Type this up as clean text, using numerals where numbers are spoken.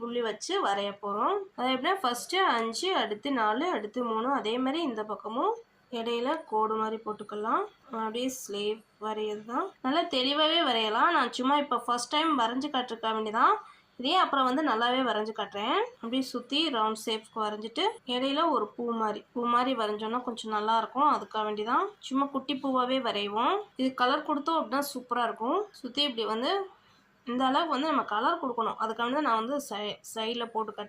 புள்ளி வச்சு வரைய போகிறோம். அதை எப்படின்னா ஃபஸ்ட்டு 5, அடுத்து 4, அடுத்து 3, அதே மாதிரி இந்த பக்கமும் இடையில கோடு மாதிரி போட்டுக்கலாம். அப்படியே ஸ்லேவ் வரைகிறது தான். நல்லா தெளிவாகவே வரையலாம். நான் சும்மா இப்போ ஃபஸ்ட் டைம் வரைஞ்சி காட்டுறக்க வேண்டியதான். இதே அப்புறம் வந்து நல்லாவே வரைஞ்சி காட்டுறேன். அப்படியே சுற்றி ரவுண்ட் ஷேப்க்கு வரைஞ்சிட்டு இடையில ஒரு பூ மாதிரி வரைஞ்சோன்னா கொஞ்சம் நல்லாயிருக்கும். அதுக்காக வேண்டிதான் சும்மா குட்டி பூவாகவே வரைவோம். இது கலர் கொடுத்தோம் அப்படின்னா சூப்பராக இருக்கும். சுற்றி இப்படி வந்து இந்த அளவுக்கு வந்து நம்ம கலர் கொடுக்கணும். அதுக்காக நான் வந்து சைடில் போட்டு காட்டுறேன்.